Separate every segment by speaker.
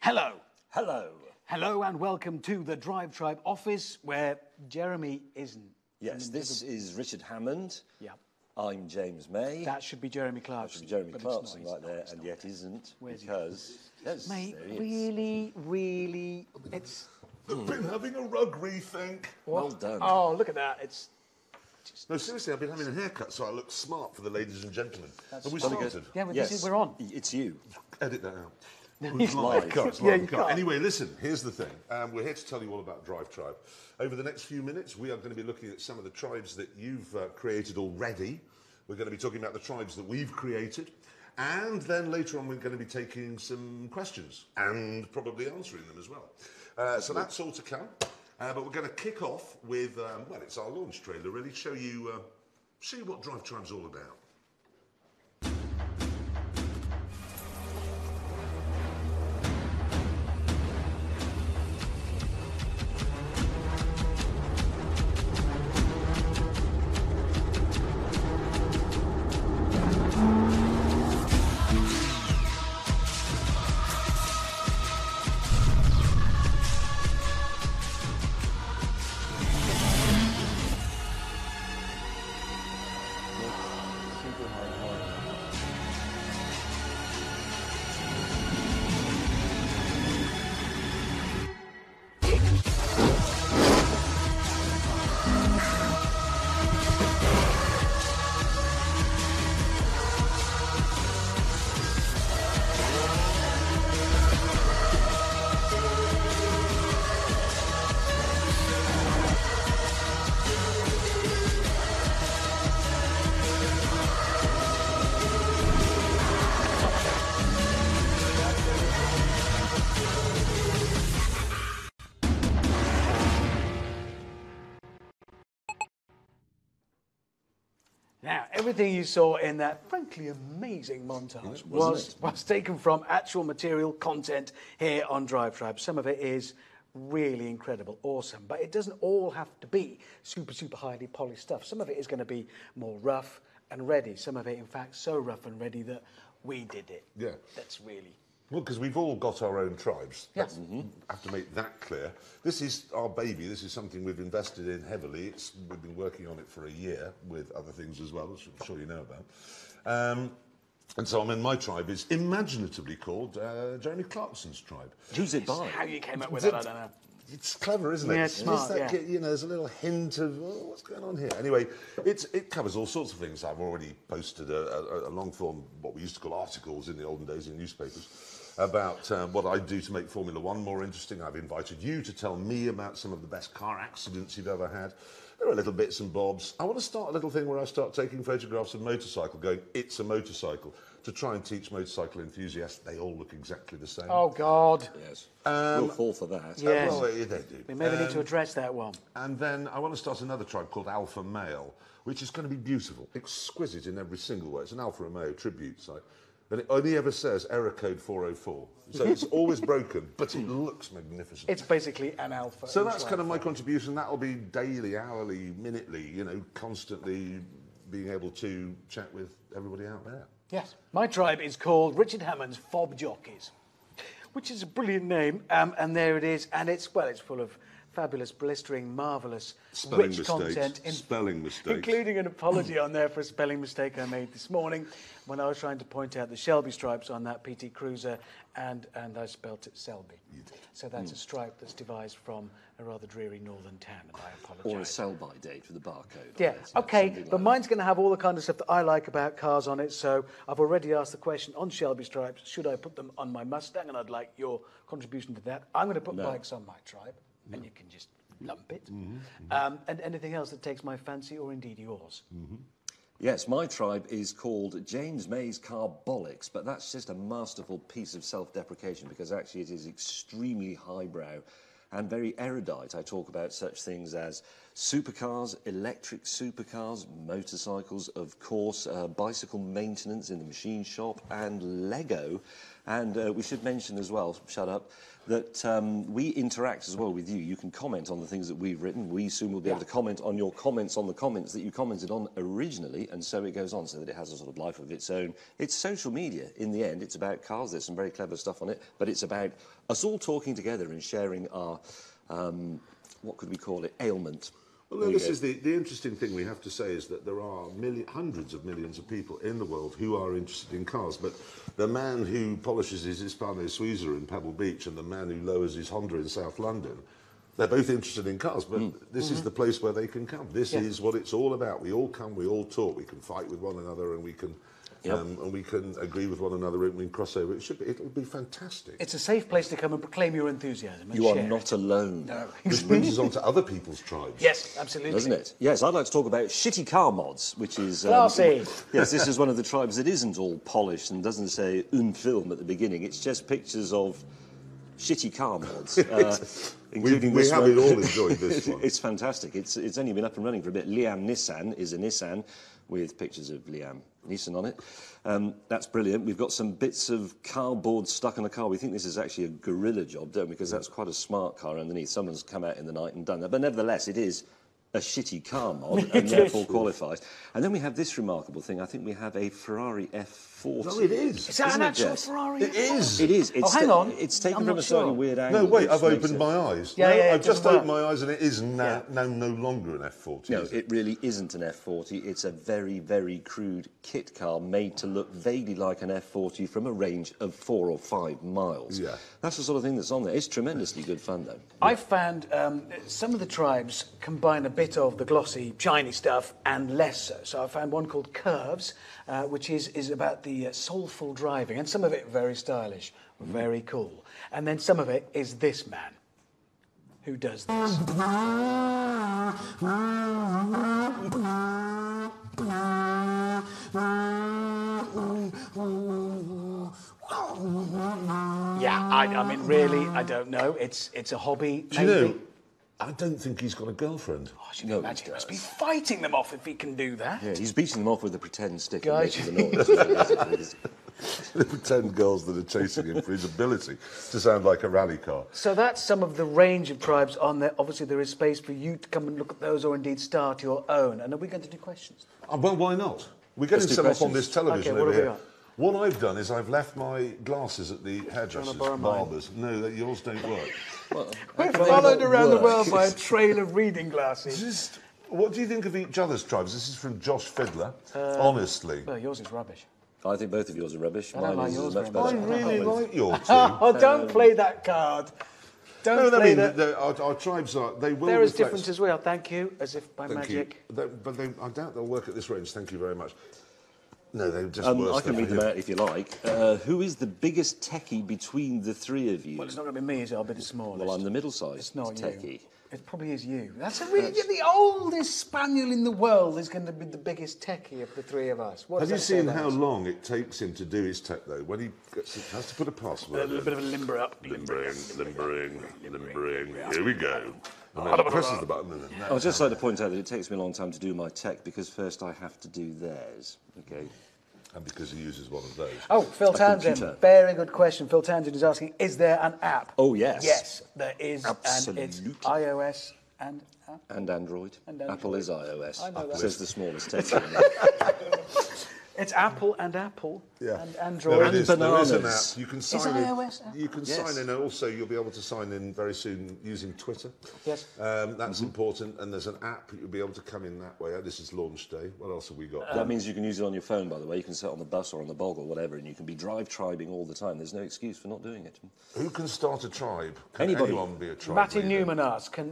Speaker 1: Hello.
Speaker 2: Hello.
Speaker 1: Hello and welcome to the DRIVETRIBE office where Jeremy isn't.
Speaker 2: Yes, this is Richard Hammond.
Speaker 1: Yeah.
Speaker 2: I'm James May.
Speaker 1: That should be Jeremy Clarkson.
Speaker 2: That should be Jeremy Clarkson right there, and yet isn't.
Speaker 1: Where's he?
Speaker 2: Because... Yes,
Speaker 1: Mate,
Speaker 2: there he is.
Speaker 1: really, it's...
Speaker 3: I've been having a rug rethink.
Speaker 2: Well done.
Speaker 1: Oh, look at that. It's...
Speaker 3: No, seriously, I've been having a haircut so I look smart for the ladies and gentlemen. Have we
Speaker 2: very
Speaker 3: started?
Speaker 2: good.
Speaker 1: Yeah, well,
Speaker 2: Yes,
Speaker 1: we're on.
Speaker 2: It's you.
Speaker 3: Edit that out.
Speaker 1: It's
Speaker 3: Live cut.
Speaker 1: Yeah, you can't.
Speaker 3: Anyway, listen, here's the thing. We're here to tell you all about DRIVETRIBE. Over the next few minutes, we are going to be looking at some of the tribes that you've created already. We're going to be talking about the tribes that we've created. And then later on, we're going to be taking some questions and probably answering them as well. So that's all to come. But we're going to kick off with, well, it's our launch trailer, really, show you what DRIVETRIBE's all about.
Speaker 1: Now, everything you saw in that frankly amazing montage was taken from actual material content here on DRIVETRIBE. Some of it is really incredible, awesome, but it doesn't all have to be super highly polished stuff. Some of it is going to be more rough and ready. Some of it, in fact, so rough and ready that we did it.
Speaker 3: Yeah.
Speaker 1: That's really...
Speaker 3: Well, because we've all got our own tribes.
Speaker 1: Yes.
Speaker 3: Have to make that clear. This is our baby. This is something we've invested in heavily. We've been working on it for a year with other things as well, which I'm sure you know about. And so, I mean, my tribe is imaginatively called Jeremy Clarkson's tribe.
Speaker 2: Who's it by?
Speaker 1: How you came up with that, I don't know.
Speaker 3: It's clever, isn't it?
Speaker 1: Yeah, it's smart,
Speaker 3: that,
Speaker 1: yeah.
Speaker 3: You know, there's a little hint of what's going on here. Anyway, it covers all sorts of things. I've already posted a long form, what we used to call articles in the olden days in newspapers, about what I do to make Formula One more interesting. I've invited you to tell me about some of the best car accidents you've ever had. There are little bits and bobs. I want to start a little thing where I start taking photographs of motorcycle, going, it's a motorcycle, to try and teach motorcycle enthusiasts they all look exactly the same.
Speaker 1: Oh, God.
Speaker 2: Yes. We'll fall for that.
Speaker 1: Yes.
Speaker 3: Well, they do.
Speaker 1: We maybe need to address that one.
Speaker 3: And then I want to start another tribe called Alpha Male, which is going to be beautiful, exquisite in every single way. It's an Alfa Romeo tribute site. And it only ever says error code 404. So it's always broken, but it looks magnificent.
Speaker 1: It's basically an alpha.
Speaker 3: So that's kind of my contribution. That'll be daily, hourly, minutely, you know, constantly being able to chat with everybody out there.
Speaker 1: Yes. My tribe is called Richard Hammond's Fob Jockeys, which is a brilliant name. And there it is. And it's full of fabulous, blistering, marvellous, rich content.
Speaker 3: Spelling mistakes.
Speaker 1: Including an apology on there for a spelling mistake I made this morning when I was trying to point out the Shelby stripes on that PT Cruiser, and I spelt it Selby.
Speaker 3: You did.
Speaker 1: So that's a stripe that's devised from a rather dreary northern town, and I apologise.
Speaker 2: Or a sell-by date with a barcode.
Speaker 1: Yeah,
Speaker 2: on it,
Speaker 1: okay,
Speaker 2: something
Speaker 1: but
Speaker 2: like
Speaker 1: mine's going to have all the kind of stuff that I like about cars on it, so I've already asked the question on Shelby stripes, should I put them on my Mustang, and I'd like your contribution to that. I'm going to put bikes on my tribe, and you can just lump it. And anything else that takes my fancy, or indeed yours.
Speaker 2: Yes, my tribe is called James May's Carbolics, but that's just a masterful piece of self-deprecation because actually it is extremely highbrow and very erudite. I talk about such things as supercars, electric supercars, motorcycles, of course, bicycle maintenance in the machine shop, and Lego. And we should mention as well, shut up, that we interact as well with you. You can comment on the things that we've written. We soon will be able to comment on your comments on the comments that you commented on originally, and so it goes on, so that it has a sort of life of its own. It's social media. In the end, it's about cars. There's some very clever stuff on it, but it's about us all talking together and sharing our, what could we call it, ailment.
Speaker 3: Well, no, this is the interesting thing we have to say is that there are hundreds of millions of people in the world who are interested in cars, but the man who polishes his Hispano Suiza in Pebble Beach and the man who lowers his Honda in South London, they're both interested in cars, but this is the place where they can come. This is what it's all about. We all come, we all talk, we can fight with one another, and we can... and we can agree with one another and we can cross over. It'll be fantastic.
Speaker 1: It's a safe place to come and proclaim your enthusiasm. And
Speaker 2: you are
Speaker 1: share
Speaker 2: not alone.
Speaker 1: No.
Speaker 3: Which brings us on to other people's tribes.
Speaker 1: Yes, absolutely.
Speaker 2: Doesn't it? Yes, I'd like to talk about shitty car mods, which is...
Speaker 1: Classy.
Speaker 2: Yes, this is one of the tribes that isn't all polished and doesn't say un film at the beginning. It's just pictures of shitty car mods, including
Speaker 3: we
Speaker 2: this
Speaker 3: have
Speaker 2: one.
Speaker 3: it all enjoyed this one.
Speaker 2: It's fantastic. It's only been up and running for a bit. Liam Nissan is a Nissan with pictures of Liam Neeson on it. That's brilliant. We've got some bits of cardboard stuck on the car. We think this is actually a gorilla job, don't we? Because that's quite a smart car underneath. Someone's come out in the night and done that. But nevertheless, it is a shitty car mod and therefore qualifies. And then we have this remarkable thing. I think we have a Ferrari F40.
Speaker 3: No, it is.
Speaker 1: Is that an actual
Speaker 2: Jess?
Speaker 1: Ferrari?
Speaker 3: It is.
Speaker 2: It is. It's
Speaker 1: hang on.
Speaker 2: It's taken
Speaker 1: I'm
Speaker 2: from
Speaker 1: not
Speaker 2: a slightly
Speaker 1: sure.
Speaker 2: weird angle.
Speaker 3: No, wait,
Speaker 2: which
Speaker 3: I've
Speaker 2: makes
Speaker 3: opened
Speaker 2: it-
Speaker 3: my eyes.
Speaker 1: Yeah,
Speaker 3: no,
Speaker 1: yeah,
Speaker 3: I've just
Speaker 1: doesn't
Speaker 3: opened my eyes and it is now no longer an F40.
Speaker 2: No,
Speaker 3: is
Speaker 2: it really isn't an F40. It's a very, very crude kit car made to look vaguely like an F40 from a range of 4 or 5 miles.
Speaker 3: Yeah.
Speaker 2: That's the sort of thing that's on there. It's tremendously good fun, though.
Speaker 1: I've found some of the tribes combine a bit of the glossy, shiny stuff and less so. So I found one called Curves, which is about the soulful driving, and some of it very stylish, very cool. And then some of it is this man, who does this. Yeah, I mean, really, I don't know. It's a hobby.
Speaker 3: Do you know, I don't think he's got a girlfriend.
Speaker 1: Oh, you can imagine he must be fighting them off if he can do that.
Speaker 2: Yeah, he's beating them off with a pretend stick and
Speaker 1: Guys.
Speaker 2: making the noise.
Speaker 3: The pretend girls that are chasing him for his ability to sound like a rally car.
Speaker 1: So that's some of the range of tribes on there. Obviously, there is space for you to come and look at those or indeed start your own. And are we going to do questions?
Speaker 3: Well, why not? We're getting
Speaker 2: Let's do
Speaker 3: some up on
Speaker 2: questions.
Speaker 3: this television
Speaker 1: Okay, what
Speaker 3: over
Speaker 1: have we
Speaker 3: here.
Speaker 1: got?
Speaker 3: What I've done is I've left my glasses at the hairdressers,
Speaker 1: borrow mine?
Speaker 3: barbers. No, that yours don't work.
Speaker 1: We're followed around the world by a trail of reading glasses.
Speaker 3: Just, what do you think of each other's tribes? This is from Josh Fiddler. Honestly.
Speaker 1: Well, yours is rubbish.
Speaker 2: I think both of yours are rubbish.
Speaker 1: I don't
Speaker 2: Mine
Speaker 1: like
Speaker 2: is
Speaker 1: yours
Speaker 2: much
Speaker 1: very
Speaker 3: I
Speaker 2: better.
Speaker 3: really like your two.
Speaker 1: Oh, don't play that card. Don't
Speaker 3: No, I
Speaker 1: play
Speaker 3: mean,
Speaker 1: that.
Speaker 3: our tribes are, they will
Speaker 1: They're as
Speaker 3: reflect-
Speaker 1: different as we are. Thank you, as if by
Speaker 3: Thank
Speaker 1: magic.
Speaker 3: you. I doubt they'll work at this range. Thank you very much. No, they're just
Speaker 2: I
Speaker 3: worse
Speaker 2: can
Speaker 3: than
Speaker 2: read them
Speaker 3: you.
Speaker 2: out if you like. Who is the biggest techie between the three of you?
Speaker 1: Well, it's not going to be me, is it? I'll be the smallest.
Speaker 2: Well, I'm the middle-sized
Speaker 1: It's not
Speaker 2: techie.
Speaker 1: you. It probably is you. That's the oldest spaniel in the world is going to be the biggest techie of the three of us. What
Speaker 3: Have you
Speaker 1: does that say
Speaker 3: seen
Speaker 1: about
Speaker 3: how
Speaker 1: us?
Speaker 3: long it takes him to do his tech, though? When he has to put a
Speaker 1: A
Speaker 3: password
Speaker 1: little
Speaker 3: in.
Speaker 1: bit of a limber up.
Speaker 3: Limbering. Here we go. And then he presses the button and then
Speaker 2: I would just like to point out that it takes me a long time to do my tech because first I have to do theirs. Okay.
Speaker 3: And because he uses one of those.
Speaker 1: Oh, Phil Townsend,
Speaker 2: computer.
Speaker 1: very good question. Phil Townsend is asking, is there an app?
Speaker 2: Oh, yes.
Speaker 1: Yes, there is, and it's
Speaker 2: Absolutely.
Speaker 1: iOS and...
Speaker 2: And Android.
Speaker 1: And Android.
Speaker 2: Apple is iOS.
Speaker 1: I know that.
Speaker 2: Says the smallest techie.
Speaker 1: It's Apple and Apple
Speaker 3: Yeah.
Speaker 1: and
Speaker 3: No,
Speaker 1: Android.
Speaker 3: it is. There is an
Speaker 2: bananas.
Speaker 3: app. You can
Speaker 1: Is
Speaker 3: sign in.
Speaker 1: iOS app?
Speaker 3: You can
Speaker 2: Yes.
Speaker 3: sign in. Also, you'll be able to sign in very soon using Twitter.
Speaker 1: Yes.
Speaker 3: That's important. And there's an app. You'll be able to come in that way. This is launch day. What else have we got?
Speaker 2: That means you can use it on your phone, by the way. You can sit on the bus or on the bog or whatever, and you can be drive-tribing all the time. There's no excuse for not doing it.
Speaker 3: Who can start a tribe? Can
Speaker 2: Anybody.
Speaker 3: anyone be a tribe
Speaker 1: Matty
Speaker 3: leader?
Speaker 1: Newman asks, can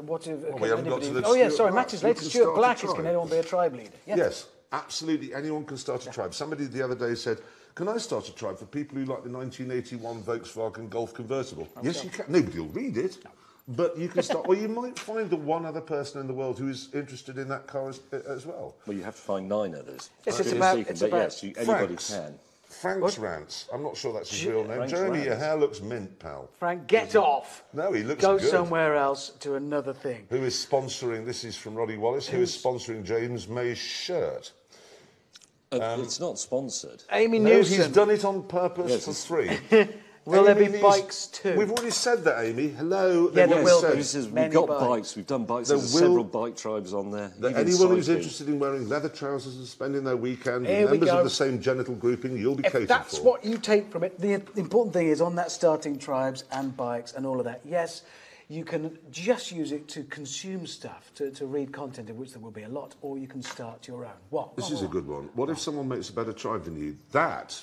Speaker 1: what if?
Speaker 3: we haven't got to the
Speaker 1: oh yeah,
Speaker 3: Stuart
Speaker 1: sorry,
Speaker 3: Black.
Speaker 1: Matty's
Speaker 3: Who
Speaker 1: later.
Speaker 3: can
Speaker 1: Stuart
Speaker 3: start a
Speaker 1: Black is. Can
Speaker 3: tribe?
Speaker 1: anyone be a tribe leader? Yeah.
Speaker 3: Yes, absolutely. Anyone can start a tribe. Somebody the other day said, "Can I start a tribe for people who like the 1981 Volkswagen Golf convertible?" Yes, you can. Nobody will read it, but you can start. Or you might find the one other person in the world who is interested in that car as well.
Speaker 2: Well, you have to find 9 others.
Speaker 1: Yes,
Speaker 2: Strictly
Speaker 1: it's
Speaker 2: speaking,
Speaker 1: about-
Speaker 2: but yes, anybody
Speaker 3: Franks.
Speaker 2: can.
Speaker 3: Frank's Rants. I'm not sure that's his real name.
Speaker 2: Frank's
Speaker 3: Jeremy, your
Speaker 2: Rants.
Speaker 3: hair looks mint, pal.
Speaker 1: Frank, get off.
Speaker 3: No, he looks
Speaker 1: Go
Speaker 3: good.
Speaker 1: somewhere else to another thing.
Speaker 3: Who is sponsoring? This is from Roddy Wallace. Who is sponsoring James May's shirt?
Speaker 2: It's not sponsored.
Speaker 1: Amy
Speaker 3: No,
Speaker 1: Newson.
Speaker 3: he's done it on purpose for free.
Speaker 1: Will there be
Speaker 3: Amy
Speaker 1: bikes too?
Speaker 3: We've already said that, Amy. Hello.
Speaker 1: Yeah, there will
Speaker 3: said
Speaker 1: be.
Speaker 2: We've
Speaker 1: Many
Speaker 2: got
Speaker 1: bikes.
Speaker 2: bikes. We've done bikes.
Speaker 3: There
Speaker 2: There's
Speaker 3: will-
Speaker 2: several bike tribes on there.
Speaker 3: that
Speaker 2: even
Speaker 3: anyone who's
Speaker 2: cycling.
Speaker 3: interested in wearing leather trousers and spending their weekend
Speaker 1: Here
Speaker 3: with
Speaker 1: we
Speaker 3: members
Speaker 1: go.
Speaker 3: of the same genital grouping, you'll be
Speaker 1: If
Speaker 3: catered
Speaker 1: that's
Speaker 3: for.
Speaker 1: what you take from it, the important thing is on that starting tribes and bikes and all of that, yes, you can just use it to consume stuff, to read content, of which there will be a lot, or you can start your own. What?
Speaker 3: This is a good one. What if someone makes a better tribe than you? That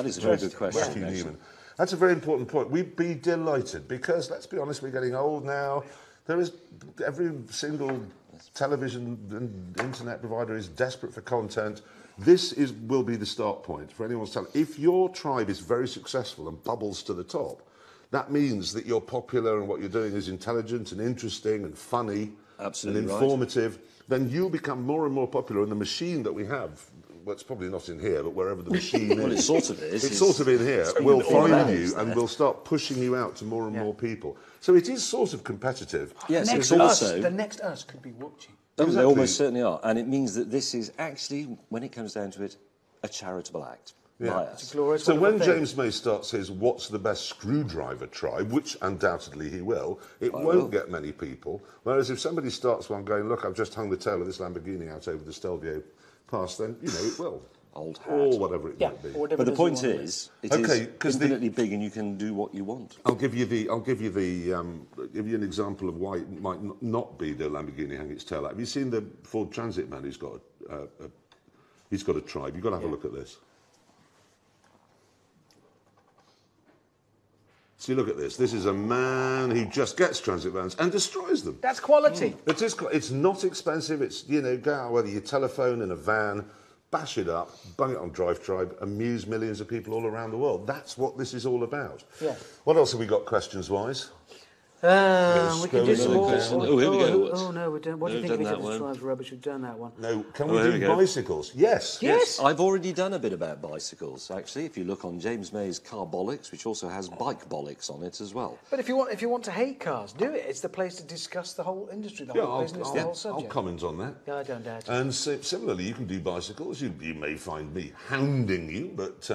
Speaker 2: is a very good question,
Speaker 3: Matthew
Speaker 2: actually.
Speaker 3: Newman. That's a very important point. We'd be delighted because, let's be honest, we're getting old now. There is every single television and internet provider is desperate for content. This will be the start point for anyone's talent. If your tribe is very successful and bubbles to the top, that means that you're popular and what you're doing is intelligent and interesting and funny
Speaker 2: Absolutely
Speaker 3: and
Speaker 2: right.
Speaker 3: informative. Then you'll become more and more popular. And the machine that we have, well, it's probably not in here, but wherever the machine is.
Speaker 2: Well, it sort of is.
Speaker 3: It's sort of in here.
Speaker 2: It's
Speaker 3: We'll
Speaker 2: all
Speaker 3: find
Speaker 2: around,
Speaker 3: you
Speaker 2: isn't
Speaker 3: and
Speaker 2: it?
Speaker 3: we'll start pushing you out to more and more people. So it is sort of competitive.
Speaker 2: Yes,
Speaker 1: Next
Speaker 2: it's also...
Speaker 1: the next us could be watching.
Speaker 2: They
Speaker 3: Exactly.
Speaker 2: almost certainly are. And it means that this is actually, when it comes down to it, a charitable act by us.
Speaker 1: Glorious,
Speaker 3: So when
Speaker 1: wonderful thing.
Speaker 3: James May starts his What's the Best Screwdriver Tribe, which undoubtedly he will, it won't get many people. Whereas if somebody starts one going, look, I've just hung the tail of this Lamborghini out over the Stelvio Pass, then, you know, it will.
Speaker 2: Old hat.
Speaker 3: Or whatever it
Speaker 1: Yeah,
Speaker 3: might be.
Speaker 1: or whatever
Speaker 2: But the
Speaker 1: it is you
Speaker 2: point
Speaker 1: want to
Speaker 2: is, it
Speaker 3: Okay,
Speaker 2: is
Speaker 3: 'cause the-
Speaker 2: infinitely big and you can do what you want.
Speaker 3: I'll give you an example of why it might not be the Lamborghini hanging its tail out. Have you seen the Ford Transit man who's got he's got a tribe? You've got to have a look at this. See, look at this. This is a man who just gets transit vans and destroys them.
Speaker 1: That's quality.
Speaker 3: It's not expensive. It's, you know, go out with your telephone in a van, bash it up, bung it on DriveTribe, amuse millions of people all around the world. That's what this is all about.
Speaker 1: Yeah.
Speaker 3: What else have we got questions-wise?
Speaker 1: We can do
Speaker 3: Scrolling
Speaker 1: some more.
Speaker 2: question. Oh, here we go.
Speaker 1: Oh, no, we don't. What do you
Speaker 2: No,
Speaker 1: think
Speaker 2: we've
Speaker 1: of
Speaker 2: done
Speaker 1: the
Speaker 2: that
Speaker 1: tribes rubbish? We've done that one.
Speaker 3: No, can
Speaker 2: Oh,
Speaker 3: we
Speaker 2: here
Speaker 3: do
Speaker 2: we go.
Speaker 3: bicycles? Yes.
Speaker 1: Yes.
Speaker 2: I've already done a bit about bicycles, actually. If you look on James May's Carbolics, which also has bike bolics on it as well.
Speaker 1: But if you want to hate cars, do it. It's the place to discuss the whole industry, the
Speaker 3: Yeah,
Speaker 1: whole business, the whole
Speaker 3: I'll
Speaker 1: subject.
Speaker 3: comment on that.
Speaker 1: Yeah, I don't doubt it.
Speaker 3: And similarly, you can do bicycles. You may find me hounding you, but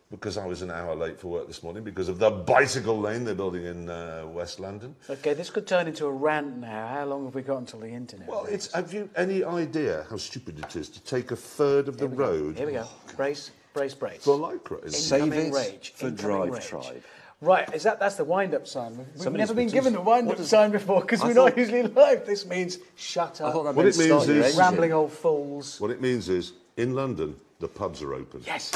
Speaker 3: because I was an hour late for work this morning because of the bicycle lane they're building in West London.
Speaker 1: Okay, this could turn into a rant now. How long have we got until the internet?
Speaker 3: Well, have you any idea how stupid it is to take a third of the road
Speaker 1: Here we go. Brace, brace, brace.
Speaker 3: for Lycra?
Speaker 2: Save
Speaker 1: Incoming
Speaker 2: it
Speaker 1: rage.
Speaker 2: for
Speaker 1: Incoming
Speaker 2: DriveTribe.
Speaker 1: rage. Right, that's the wind-up sign. We've
Speaker 2: Somebody's
Speaker 1: never been
Speaker 2: been
Speaker 1: given the wind-up sign before because
Speaker 2: I
Speaker 1: we're not
Speaker 2: thought-
Speaker 1: usually live. This means shut
Speaker 2: I
Speaker 1: up.
Speaker 2: thought that
Speaker 3: What
Speaker 2: meant
Speaker 3: it means
Speaker 2: start your
Speaker 3: is-
Speaker 2: engine.
Speaker 1: Rambling old fools.
Speaker 3: What it means is, in London, the pubs are open.
Speaker 1: Yes.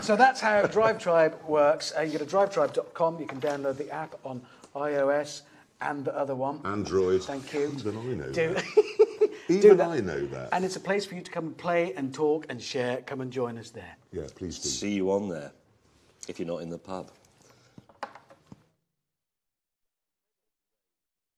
Speaker 1: So that's how DriveTribe works. You go to drivetribe.com. You can download the app on iOS and the other one.
Speaker 3: Android.
Speaker 1: Thank you.
Speaker 3: Even I know
Speaker 1: Do-
Speaker 3: that.
Speaker 1: do
Speaker 3: Even
Speaker 1: that.
Speaker 3: I know that.
Speaker 1: And it's a place for you to come and play and talk and share. Come and join us there.
Speaker 3: Yeah, please do.
Speaker 2: See you on there, if you're not in the pub.